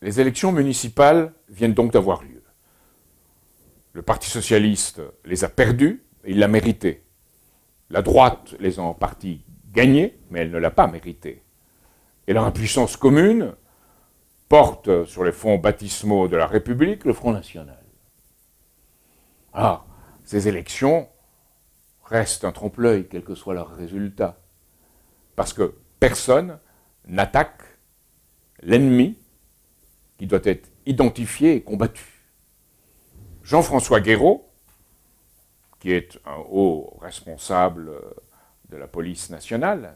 Les élections municipales viennent donc d'avoir lieu. Le Parti socialiste les a perdues, et il l'a mérité. La droite les a en partie gagnées, mais elle ne l'a pas mérité. Et leur impuissance commune porte sur les fonds baptismaux de la République le Front National. Alors, ces élections restent un trompe-l'œil, quel que soit leur résultat. Parce que personne n'attaque l'ennemi qui doit être identifié et combattu. Jean-François Guéraud, qui est un haut responsable de la police nationale,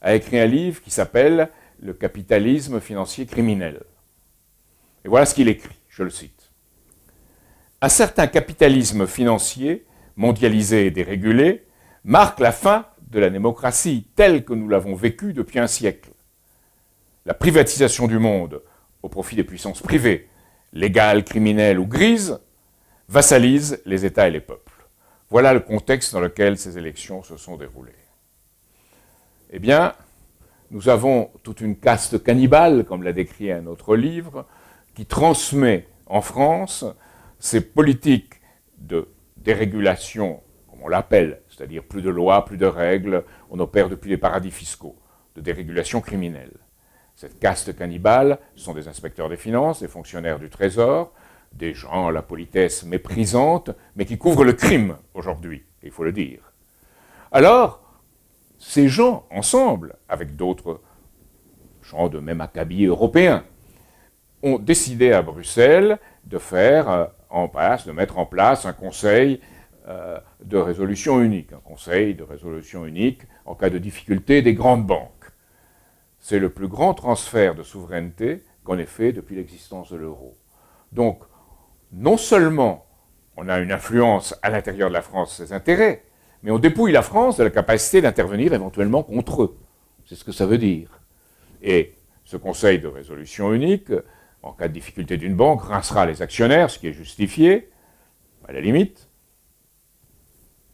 a écrit un livre qui s'appelle « Le capitalisme financier criminel ». Et voilà ce qu'il écrit, je le cite. « Un certain capitalisme financier, mondialisé et dérégulé, marque la fin de la démocratie telle que nous l'avons vécue depuis un siècle. La privatisation du monde au profit des puissances privées, légales, criminelles ou grises, vassalise les États et les peuples. Voilà le contexte dans lequel ces élections se sont déroulées. Eh bien, nous avons toute une caste cannibale, comme l'a décrit un autre livre, qui transmet en France ces politiques de dérégulation, comme on l'appelle, c'est-à-dire plus de lois, plus de règles, on opère depuis les paradis fiscaux, de dérégulation criminelle. Cette caste cannibale, ce sont des inspecteurs des finances, des fonctionnaires du Trésor, des gens à la politesse méprisante, mais qui couvrent le crime aujourd'hui, il faut le dire. Alors, ces gens, ensemble, avec d'autres gens de même acabit européens, ont décidé à Bruxelles de mettre en place un conseil de résolution unique, en cas de difficulté des grandes banques. C'est le plus grand transfert de souveraineté qu'on ait fait depuis l'existence de l'euro. Donc, non seulement on a une influence à l'intérieur de la France, ses intérêts, mais on dépouille la France de la capacité d'intervenir éventuellement contre eux. C'est ce que ça veut dire. Et ce conseil de résolution unique, en cas de difficulté d'une banque, rincera les actionnaires, ce qui est justifié, à la limite,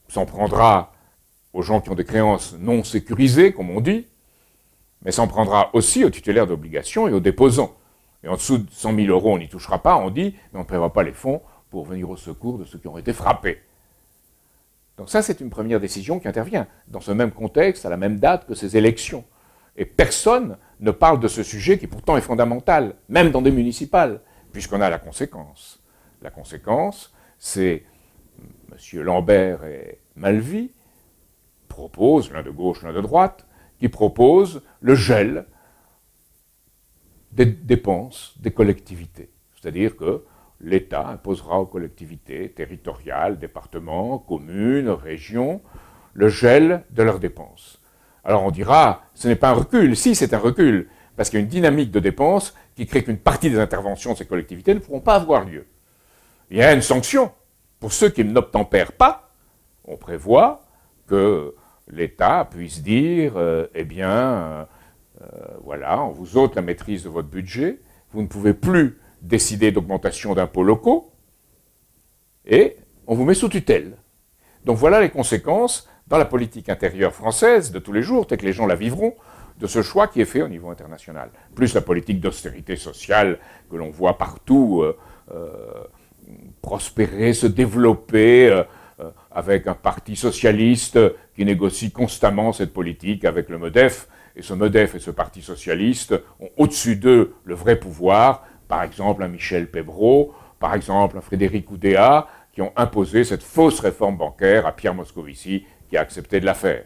s'en prendra aux gens qui ont des créances non sécurisées, comme on dit, mais s'en prendra aussi aux titulaires d'obligations et aux déposants. Et en dessous de 100 000 euros, on n'y touchera pas, on dit, mais on ne prévoit pas les fonds pour venir au secours de ceux qui ont été frappés. Donc ça, c'est une première décision qui intervient dans ce même contexte, à la même date que ces élections. Et personne ne parle de ce sujet qui pourtant est fondamental, même dans des municipales, puisqu'on a la conséquence. La conséquence, c'est M. Lambert et Malvy proposent, l'un de gauche, l'un de droite, qui proposent le gel des dépenses des collectivités. C'est-à-dire que l'État imposera aux collectivités territoriales, départements, communes, régions, le gel de leurs dépenses. Alors on dira, ce n'est pas un recul. Si, c'est un recul, parce qu'il y a une dynamique de dépenses qui crée qu'une partie des interventions de ces collectivités ne pourront pas avoir lieu. Il y a une sanction. Pour ceux qui n'obtempèrent pas, on prévoit que l'État puisse dire, voilà, on vous ôte la maîtrise de votre budget, vous ne pouvez plus décider d'augmentation d'impôts locaux, et on vous met sous tutelle. Donc voilà les conséquences dans la politique intérieure française de tous les jours, telle que les gens la vivront, de ce choix qui est fait au niveau international. Plus la politique d'austérité sociale que l'on voit partout prospérer, se développer, avec un parti socialiste qui négocie constamment cette politique avec le MEDEF, et ce MEDEF et ce parti socialiste ont au-dessus d'eux le vrai pouvoir, par exemple un Michel Pébreau, par exemple un Frédéric Oudéa, qui ont imposé cette fausse réforme bancaire à Pierre Moscovici, qui a accepté de la faire.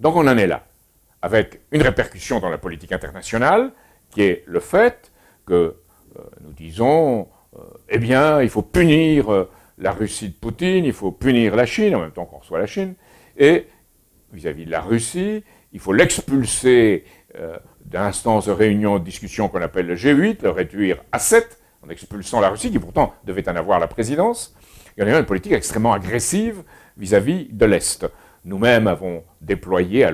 Donc on en est là, avec une répercussion dans la politique internationale, qui est le fait que nous disons, il faut punir la Russie de Poutine, il faut punir la Chine, en même temps qu'on reçoit la Chine, et vis-à-vis de la Russie, il faut l'expulser d'instances de réunion de discussion qu'on appelle le G8, le réduire à 7, en expulsant la Russie, qui pourtant devait en avoir la présidence. Et on a une politique extrêmement agressive vis-à-vis de l'Est. Nous-mêmes allons déployer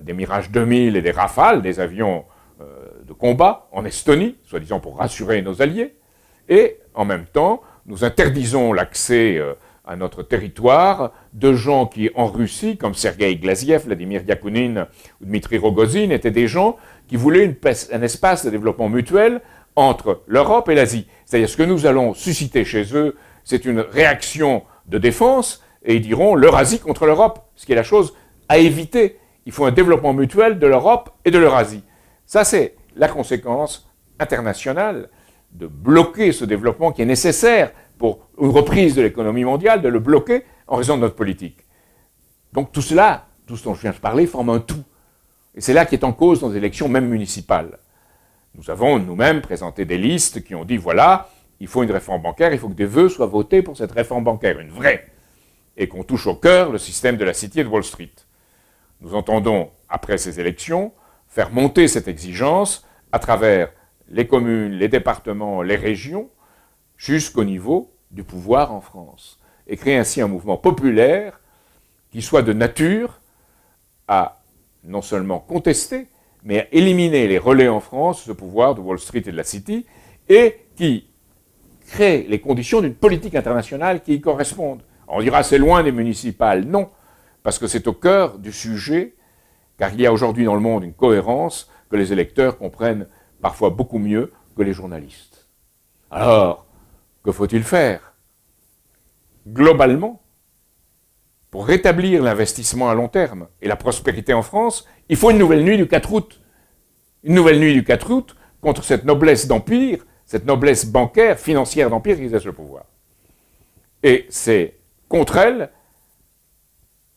des Mirage 2000 et des Rafales, des avions de combat en Estonie, soi-disant pour rassurer nos alliés, et en même temps, nous interdisons l'accès à notre territoire de gens qui, en Russie, comme Sergueï Glaziev, Vladimir Yakounine ou Dmitri Rogozin, étaient des gens qui voulaient un espace de développement mutuel entre l'Europe et l'Asie. C'est-à-dire ce que nous allons susciter chez eux, c'est une réaction de défense, et ils diront l'Eurasie contre l'Europe, ce qui est la chose à éviter. Il faut un développement mutuel de l'Europe et de l'Eurasie. Ça, c'est la conséquence internationale de bloquer ce développement qui est nécessaire pour une reprise de l'économie mondiale, de le bloquer en raison de notre politique. Donc tout cela, tout ce dont je viens de parler, forme un tout. Et c'est là qu'est en cause dans les élections même municipales. Nous avons nous-mêmes présenté des listes qui ont dit, voilà, il faut une réforme bancaire, il faut que des vœux soient votés pour cette réforme bancaire, une vraie, et qu'on touche au cœur le système de la City et de Wall Street. Nous entendons, après ces élections, faire monter cette exigence à travers les communes, les départements, les régions, jusqu'au niveau du pouvoir en France, et créer ainsi un mouvement populaire qui soit de nature à non seulement contester, mais à éliminer les relais en France, ce pouvoir de Wall Street et de la City, et qui crée les conditions d'une politique internationale qui y correspondent. On dira c'est loin des municipales. Non, parce que c'est au cœur du sujet, car il y a aujourd'hui dans le monde une cohérence que les électeurs comprennent parfois beaucoup mieux que les journalistes. Alors, que faut-il faire? Globalement, pour rétablir l'investissement à long terme et la prospérité en France, il faut une nouvelle nuit du 4 août. Une nouvelle nuit du 4 août contre cette noblesse d'empire, cette noblesse bancaire, financière d'empire qui exerce le pouvoir. Et c'est contre elle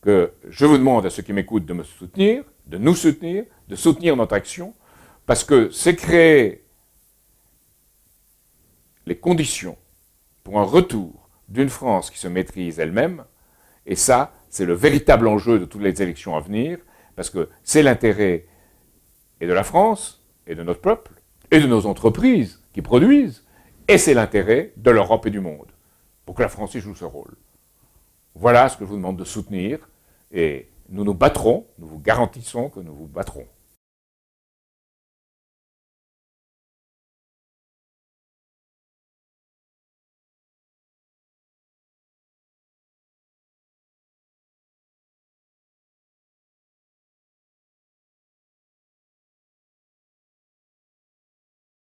que je vous demande à ceux qui m'écoutent de me soutenir, de nous soutenir, de soutenir notre action, parce que c'est créer les conditions pour un retour d'une France qui se maîtrise elle-même, et ça, c'est le véritable enjeu de toutes les élections à venir, parce que c'est l'intérêt et de la France, et de notre peuple, et de nos entreprises qui produisent, et c'est l'intérêt de l'Europe et du monde, pour que la France y joue ce rôle. Voilà ce que je vous demande de soutenir, et nous nous battrons, nous vous garantissons que nous vous battrons.